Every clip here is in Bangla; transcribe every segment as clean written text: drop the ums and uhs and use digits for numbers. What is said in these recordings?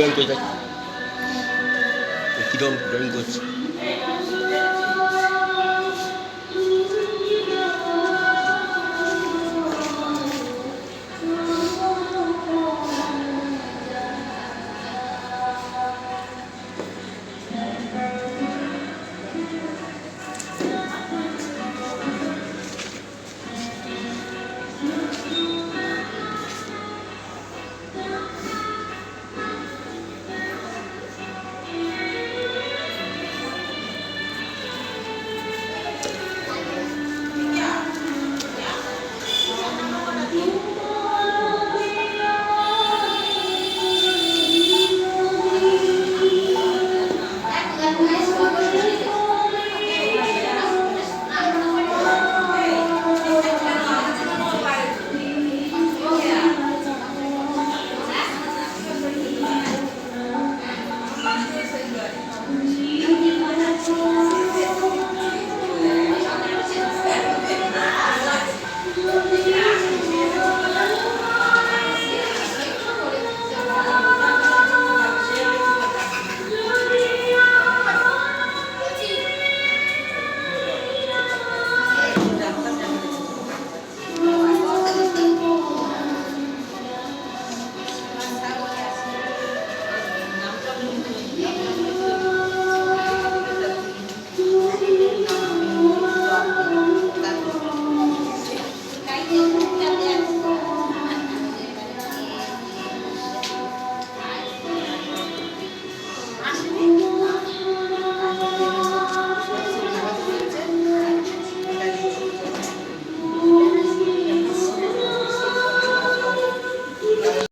ড্রয়িং করে যাচ্ছে, কীরকম ড্রয়িং করছে।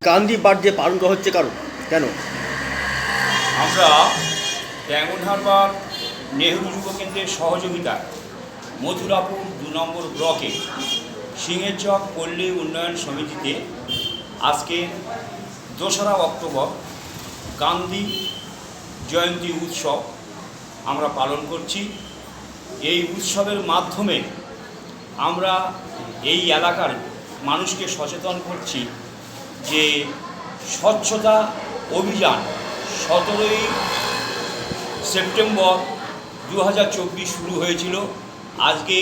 গান্ধী বার্থডে পালন করা হচ্ছে কারণ কেন? আমরা ডায়মন্ড হারবার নেহরু যুব কেন্দ্রের সহযোগিতায় মথুরাপুর 2 নম্বর ব্লকে সিংহের চক পল্লী উন্নয়ন সমিতিতে আজকে 2রা অক্টোবর গান্ধী জয়ন্তী উৎসব আমরা পালন করছি। এই উৎসবের মাধ্যমে আমরা এই এলাকার মানুষকে সচেতন করছি যে স্বচ্ছতা অভিযান 17ই সেপ্টেম্বর 2024 শুরু হয়েছিল। আজকে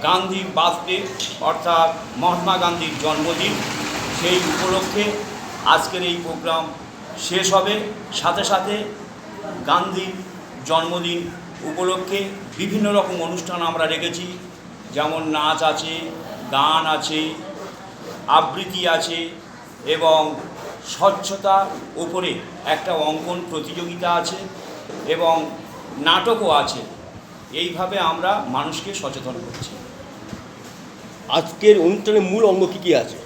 গান্ধী বার্থডে অর্থাৎ মহাত্মা গান্ধীর জন্মদিন, সেই উপলক্ষে আজকের এই প্রোগ্রাম শেষ হবে। সাথে সাথে গান্ধীর জন্মদিন উপলক্ষে বিভিন্ন রকম অনুষ্ঠান আমরা রেখেছি, যেমন নাচ আছে, গান আছে, আবৃত্তি আছে এবং স্বচ্ছতার উপরে একটা অঙ্কন প্রতিযোগিতা আছে এবং নাটকও আছে। এইভাবে আমরা মানুষকে সচেতন করছি। আজকের অনুষ্ঠানের মূল অঙ্গ কী কী আছে?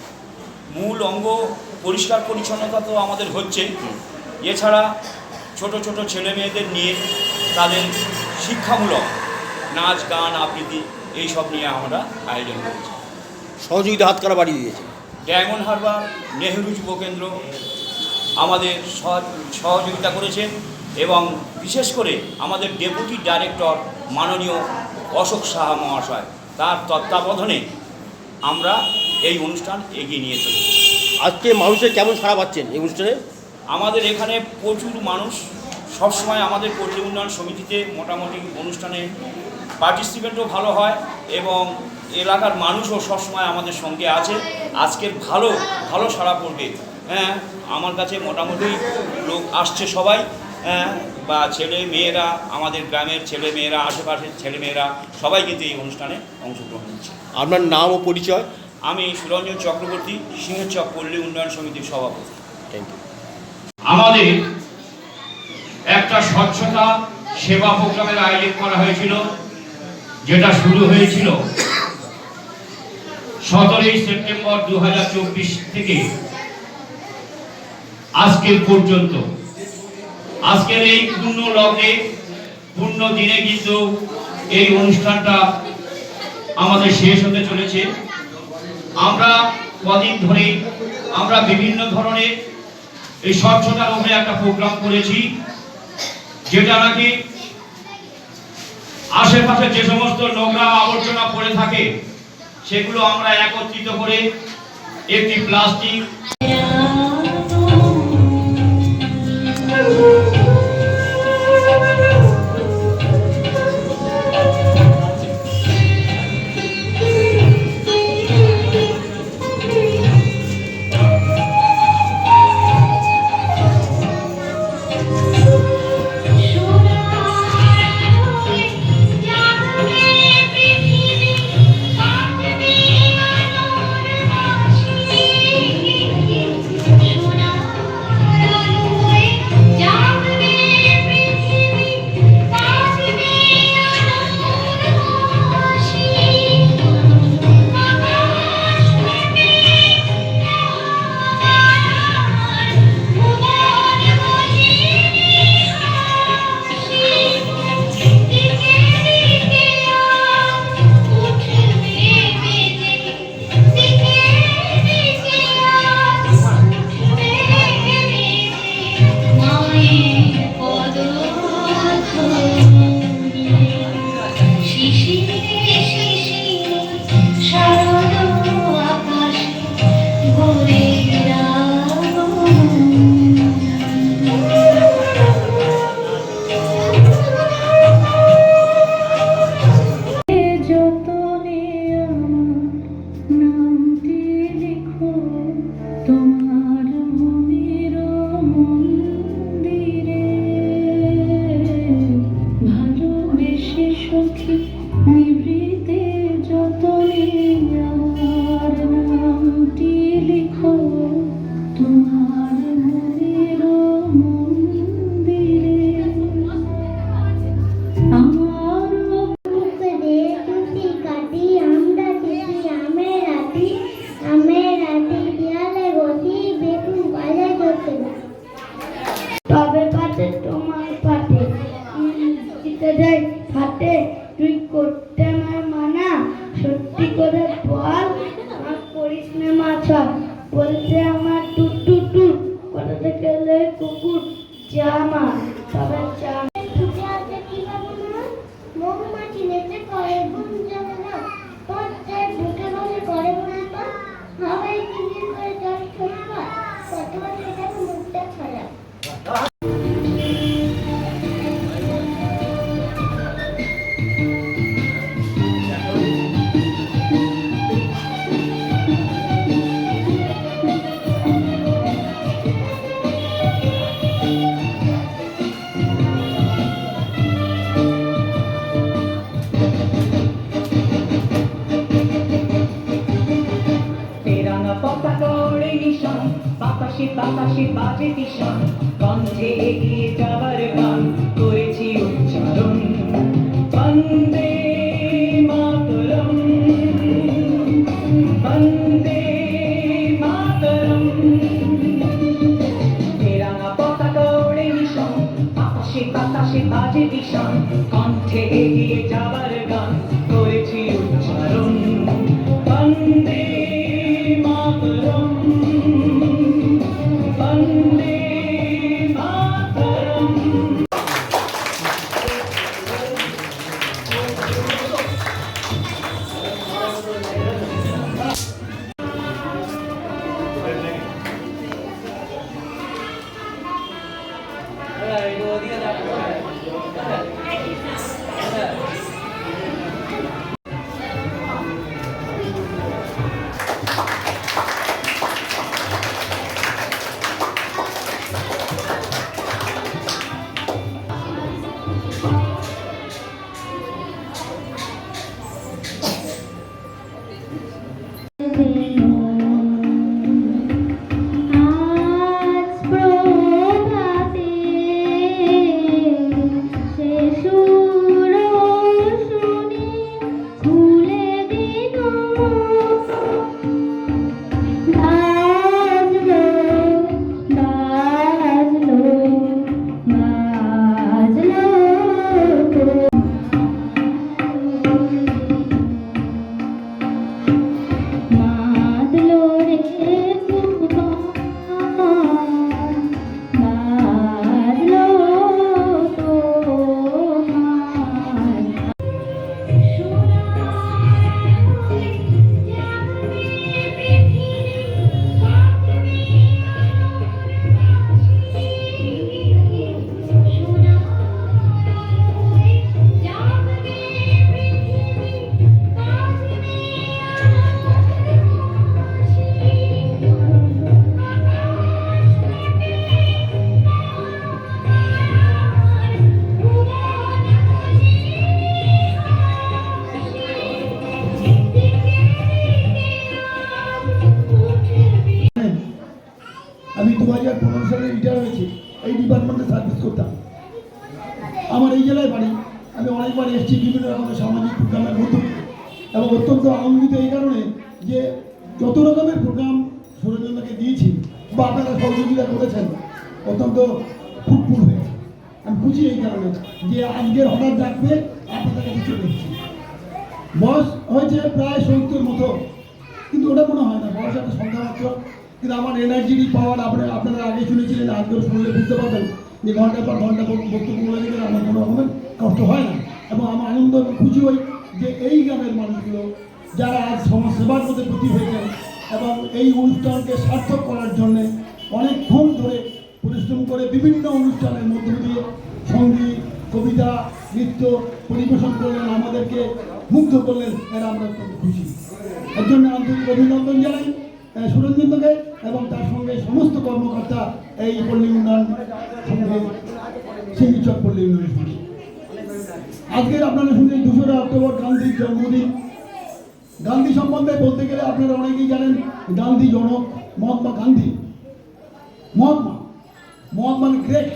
মূল অঙ্গ পরিষ্কার পরিচ্ছন্নতা তো আমাদের হচ্ছে, এছাড়া ছোট ছোট ছেলে মেয়েদের নিয়ে তাদের শিক্ষামূলক নাচ গান আবৃত্তি এইসব নিয়ে আমরা আয়োজন করেছি। সহযোগিতা হাত কারা বাড়িয়ে দিয়েছে? ডায়মন্ড হারবার নেহরু যুব কেন্দ্র আমাদের সহযোগিতা করেছেন এবং বিশেষ করে আমাদের ডেপুটি ডাইরেক্টর মাননীয় অশোক সাহা মহাশয়, তার তত্ত্বাবধানে আমরা এই অনুষ্ঠান এগিয়ে নিয়ে চলেছি। আজকে মানুষের কেমন সাড়া পাচ্ছেন এই অনুষ্ঠানে? আমাদের এখানে প্রচুর মানুষ সবসময় আমাদের পল্লী উন্নয়ন সমিতিতে মোটামুটি অনুষ্ঠানে পার্টিসিপেটও ভালো হয় এবং এলাকার মানুষও সবসময় আমাদের সঙ্গে আছে। আজকের ভালো ভালো সাড়া পড়বে। হ্যাঁ, আমার কাছে মোটামুটি লোক আসছে সবাই, বা ছেলে মেয়েরা, আমাদের গ্রামের ছেলে মেয়েরা, আশেপাশের ছেলে মেয়েরা সবাই কিন্তু এই অনুষ্ঠানে অংশগ্রহণ করছে। আপনার নাম ও পরিচয়? আমি সুরঞ্জন চক্রবর্তী, সিংহের চক পল্লী উন্নয়ন সমিতির সভাপতি। Thank you. আমাদের একটা স্বচ্ছতা সেবা প্রোগ্রামের আয়োজন করা হয়েছিল, যেটা শুরু হয়েছিল 17ই সেপ্টেম্বর 2024 থেকে আজকের পর্যন্ত। আজকের এই পূর্ণ লগ্নে পূর্ণ দিনে কিন্তু এই অনুষ্ঠানটা আমাদের শেষ হতে চলেছে। আমরা কদিন ধরে আমরা বিভিন্ন ধরনের এই স্বচ্ছতার উপরে একটা প্রোগ্রাম করেছি, যেটা নাকি আশেপাশে যে সমস্ত নোংরা আবর্জনা পড়ে থাকে সেগুলো আমরা একত্রিত করে একটি প্লাস্টিক কুকুর জামা সবার জামা ফুটে আছে কিভাবে না মৌমাছি নেচে করে ঘুম জমে না পদ্মায় বুকে বসে করে মনে পা হাওয়ায় কিঞ্জির করে জল ঠোঁট পায় কতবার সেটা মুখটা খারাপ বাতাসে বাজে কিষান কণ্ঠে এগিয়ে যাবার গান করেছি উচ্চারণ বন্দে মাতরম বন্দে মাতরম তেরাঙা পতাকা ওড়ে নিশান বাতাসে বাজে কিষান কণ্ঠে এগিয়ে যাবার গান করেছি উচ্চারণ বন্দে মাতরম আমি 2015 সালে রিটায়ার হয়েছি এই ডিপার্টমেন্টে সার্ভিস করতাম আমার এই জেলায় বাড়ি আমি অনেকবার এসেছি বিভিন্ন রকমের সামাজিক প্রোগ্রামের মধ্যে এবং অত্যন্ত আনন্দিত এই কারণে যে যত রকমের প্রোগ্রাম সুরঞ্জনকে দিয়েছি বা আপনারা সহযোগিতা করেছেন অত্যন্ত ফুটফুট হয়েছে আমি খুশি এই কারণে যে আজকের হঠাৎ ডাকবে আপনাদের কাছে চলে এসেছি বয়স হয়েছে প্রায় 70 মতো কিন্তু ওটা মনে হয় না বয়স একটা সংখ্যা মাত্র কিন্তু আমার এনার্জি পাওয়ার আপনারা আগে শুনেছিলেন আজকেও শুনলে বুঝতে পারবেন যে ঘন্টার পর ঘন্টা বক্তব্য বলে দিলে আমার কোনো রকমের কষ্ট হয় না এবং আমার আনন্দ এবং খুশি হই যে এই গ্রামের মানুষগুলো যারা আজ সমাজসেবার মধ্যে প্রতি হয়েছেন এবং এই অনুষ্ঠানকে সার্থক করার জন্যে অনেকক্ষণ ধরে পরিশ্রম করে বিভিন্ন অনুষ্ঠানের মধ্য দিয়ে সঙ্গীত কবিতা নৃত্য পরিবেশন করলেন আমাদেরকে মুগ্ধ করলেন এরা আমরা অত্যন্ত খুশি এর জন্য আন্তরিক অভিনন্দন জানাই সুরঞ্জনকে এবং তার সঙ্গে সমস্ত কর্মকর্তা এই পল্লী উন্নয়ন সঙ্গে সিঙ্গিচক পল্লী উন্নয়ন সঙ্গে আজকের আপনারা শুনলেন 2রা অক্টোবর গান্ধীর জন্মদিন গান্ধী সম্বন্ধে বলতে গেলে আপনারা অনেকেই জানেন গান্ধী জনক মহাত্মা গান্ধী মহাত্মা গ্রেট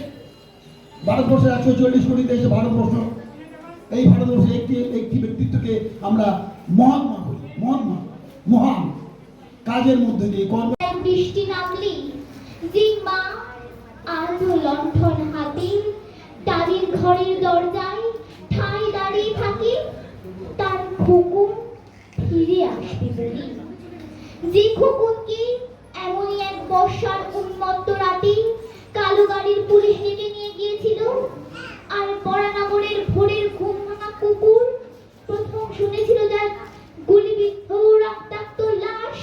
ভারতবর্ষের 140 কোটি দেশে ভারতবর্ষ এই ভারতবর্ষে একটি ব্যক্তিত্বকে আমরা মহাত্মা বলি মহান কাজের মধ্যে দিয়ে কর্ম বৃষ্টি নামলি জিম্মা আলো লণ্ঠন হাতে তাদের ঘরের দরজায় ঠাই দাঁড়িয়ে থাকি তার খুকুন ফিরে আসবে বলি যে খুকুনকে এমনই এক বর্ষার উন্মত্ত রাতে কালো কালো গাড়ির পুলিশ ডেকে নিয়ে গিয়েছিল, আর পরানগরের ভোরের ঘুম ভাঙা কুকুর প্রথম শুনেছিল যার গুলিবিদ্ধ রক্তাক্ত লাশ,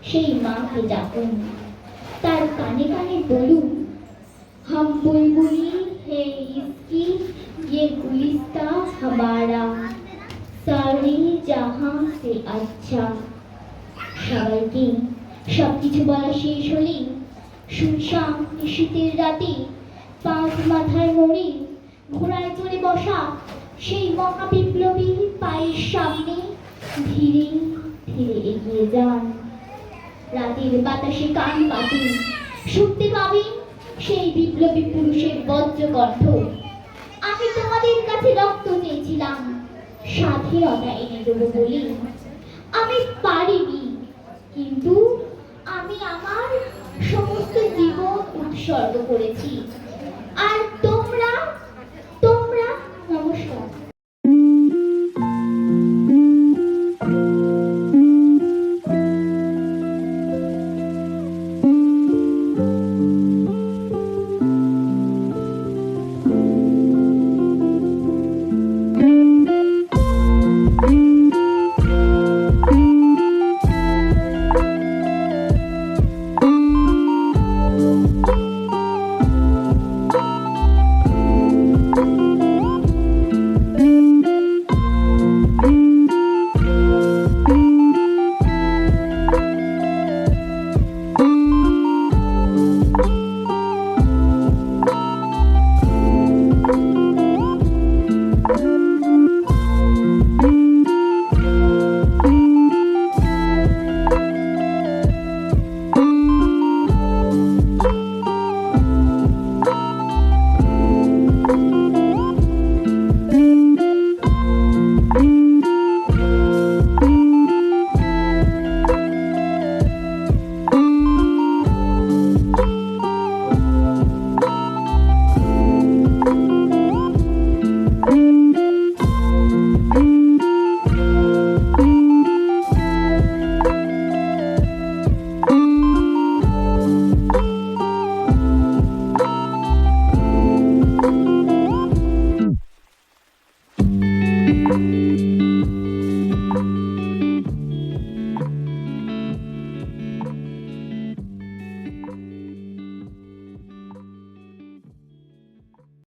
সেই মাকে ডাকুন, তার কানে কানে বলুন, हम बुलबुली है इसकी ये गुलिस्ता हमारा सारे जहां से अच्छा। সবাইকে সবকিছু বলা শেষ হলেই শুনশান শীতের রাতে পাঁচ মাথার মোড়ে ঘোড়ায় চড়ে বসা সেই মহাবিপ্লবী পায়ের সামনে ধীরে ধীরে এগিয়ে যান। রাতের বাতাসে কান পাতুন, শুনতে পাবেন সেই বিপ্লবী পুরুষের বজ্রকণ্ঠ, আমি তোমাদের কাছে রক্ত চেয়েছিলাম, স্বাধীনতা এনে দেবো বলে। আমি পারিনি, কিন্তু আমি আমার সমস্ত জীবন উৎসর্গ করেছি। আর